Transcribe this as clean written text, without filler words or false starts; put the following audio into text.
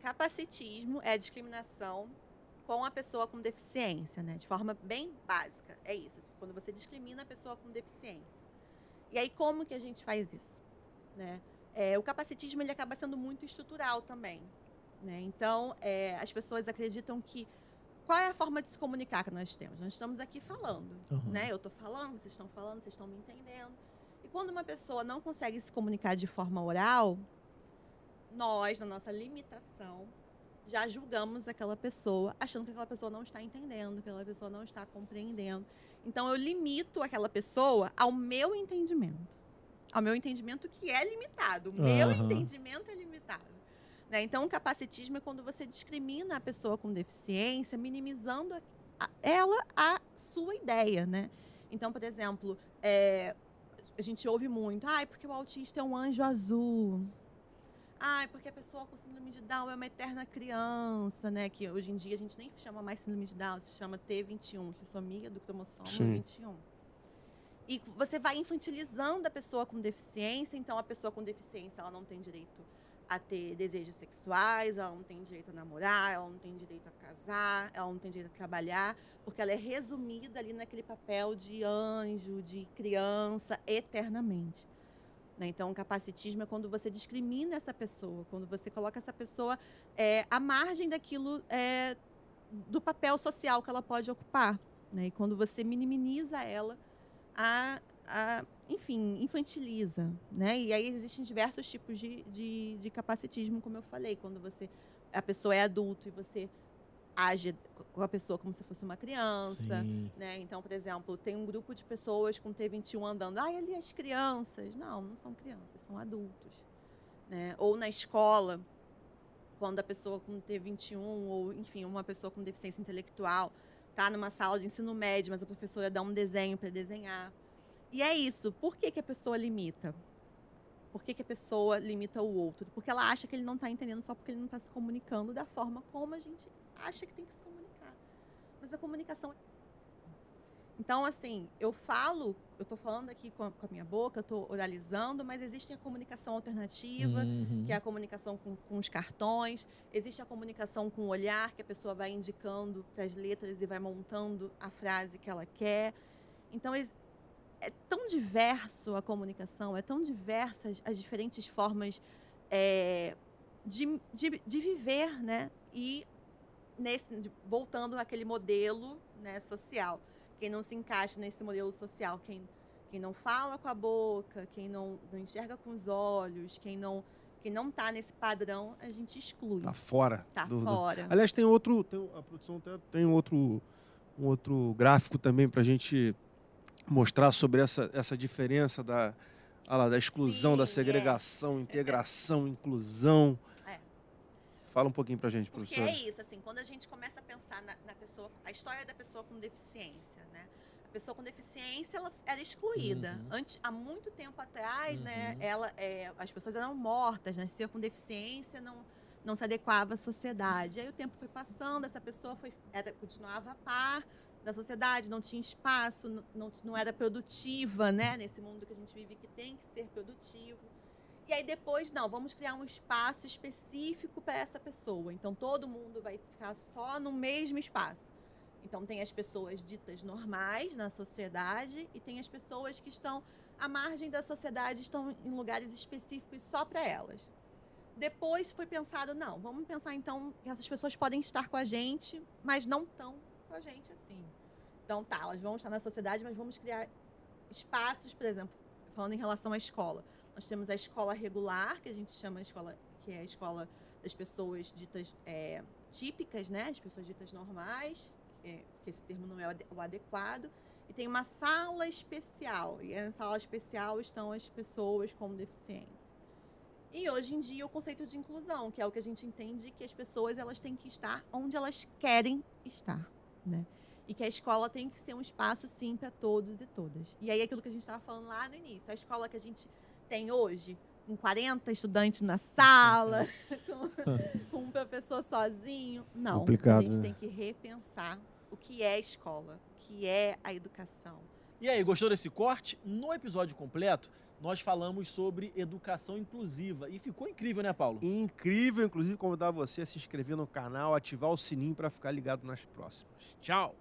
Capacitismo é discriminação com a pessoa com deficiência, né? De forma bem básica. É isso. Quando você discrimina a pessoa com deficiência. E aí, como que a gente faz isso? Né? O capacitismo ele acaba sendo muito estrutural também. Né? Então, as pessoas acreditam que... Qual é a forma de se comunicar que nós temos? Nós estamos aqui falando. Né? Eu estou falando, vocês estão me entendendo. E quando uma pessoa não consegue se comunicar de forma oral, nós, na nossa limitação, já julgamos aquela pessoa, achando que aquela pessoa não está entendendo, que aquela pessoa não está compreendendo. Então, eu limito aquela pessoa ao meu entendimento. Ao meu entendimento que é limitado. O meu entendimento é limitado. Né? Então, o capacitismo é quando você discrimina a pessoa com deficiência, minimizando a sua ideia. Né? Então, por exemplo, a gente ouve muito, porque o autista é um anjo azul. Porque a pessoa com síndrome de Down é uma eterna criança, né? Que hoje em dia a gente nem chama mais síndrome de Down, se chama T21, trissomia do cromossomo 21. E você vai infantilizando a pessoa com deficiência, então a pessoa com deficiência ela não tem direito a ter desejos sexuais, ela não tem direito a namorar, ela não tem direito a casar, ela não tem direito a trabalhar, porque ela é resumida ali naquele papel de anjo, de criança, eternamente. Então, o capacitismo é quando você discrimina essa pessoa, quando você coloca essa pessoa à margem daquilo, do papel social que ela pode ocupar. Né? E quando você minimiza ela, enfim, infantiliza. Né? E aí existem diversos tipos de capacitismo, como eu falei, quando a pessoa é adulto e você age com a pessoa como se fosse uma criança, né? Então, por exemplo, tem um grupo de pessoas com T21 andando, ali as crianças. Não são crianças, são adultos, né? Ou na escola, quando a pessoa com T21 ou, enfim, uma pessoa com deficiência intelectual está numa sala de ensino médio, mas a professora dá um desenho para desenhar. E é isso. Por que a pessoa limita? Por que a pessoa limita o outro? Porque ela acha que ele não está entendendo só porque ele não está se comunicando da forma como a gente acha que tem que se comunicar. Mas a comunicação... Então, assim, eu estou falando aqui com a minha boca, eu estou oralizando, mas existe a comunicação alternativa, que é a comunicação com os cartões, existe a comunicação com o olhar, que a pessoa vai indicando para as letras e vai montando a frase que ela quer. Então, é tão diverso a comunicação, é tão diversas as diferentes formas de viver, né? E voltando àquele modelo, né, social. Quem não se encaixa nesse modelo social, quem não fala com a boca, quem não enxerga com os olhos, quem não está nesse padrão, a gente exclui. Tá fora. Tá fora. Aliás, a produção tem um outro gráfico também para a gente mostrar sobre essa diferença da exclusão, da segregação, integração, inclusão. Fala um pouquinho pra gente, professora. Porque é isso, assim, quando a gente começa a pensar na pessoa, a história da pessoa com deficiência, né? A pessoa com deficiência, ela era excluída. Há muito tempo atrás, né, as pessoas eram mortas, nasciam com deficiência, não se adequava à sociedade. Aí o tempo foi passando, essa pessoa continuava a par da sociedade, não tinha espaço, não era produtiva, né? Nesse mundo que a gente vive, que tem que ser produtivo. E aí depois, vamos criar um espaço específico para essa pessoa. Então, todo mundo vai ficar só no mesmo espaço. Então, tem as pessoas ditas normais na sociedade e tem as pessoas que estão à margem da sociedade, estão em lugares específicos só para elas. Depois foi pensado, vamos pensar então que essas pessoas podem estar com a gente, mas não estão com a gente assim. Então, elas vão estar na sociedade, mas vamos criar espaços, por exemplo, falando em relação à escola. Nós temos a escola regular, que a gente chama que é a escola das pessoas ditas típicas, né? As pessoas ditas normais, que esse termo não é o adequado. E tem uma sala especial, e na sala especial estão as pessoas com deficiência. E hoje em dia o conceito de inclusão, que é o que a gente entende que as pessoas elas têm que estar onde elas querem estar, né? E que a escola tem que ser um espaço, sim, para todos e todas. E aí aquilo que a gente estava falando lá no início, a escola que a gente tem hoje, com 40 estudantes na sala, com um professor sozinho. Não, complicado, a gente tem que repensar o que é a escola, o que é a educação. E aí, gostou desse corte? No episódio completo, nós falamos sobre educação inclusiva. E ficou incrível, né, Paulo? Incrível, inclusive convidar você a se inscrever no canal, ativar o sininho para ficar ligado nas próximas. Tchau!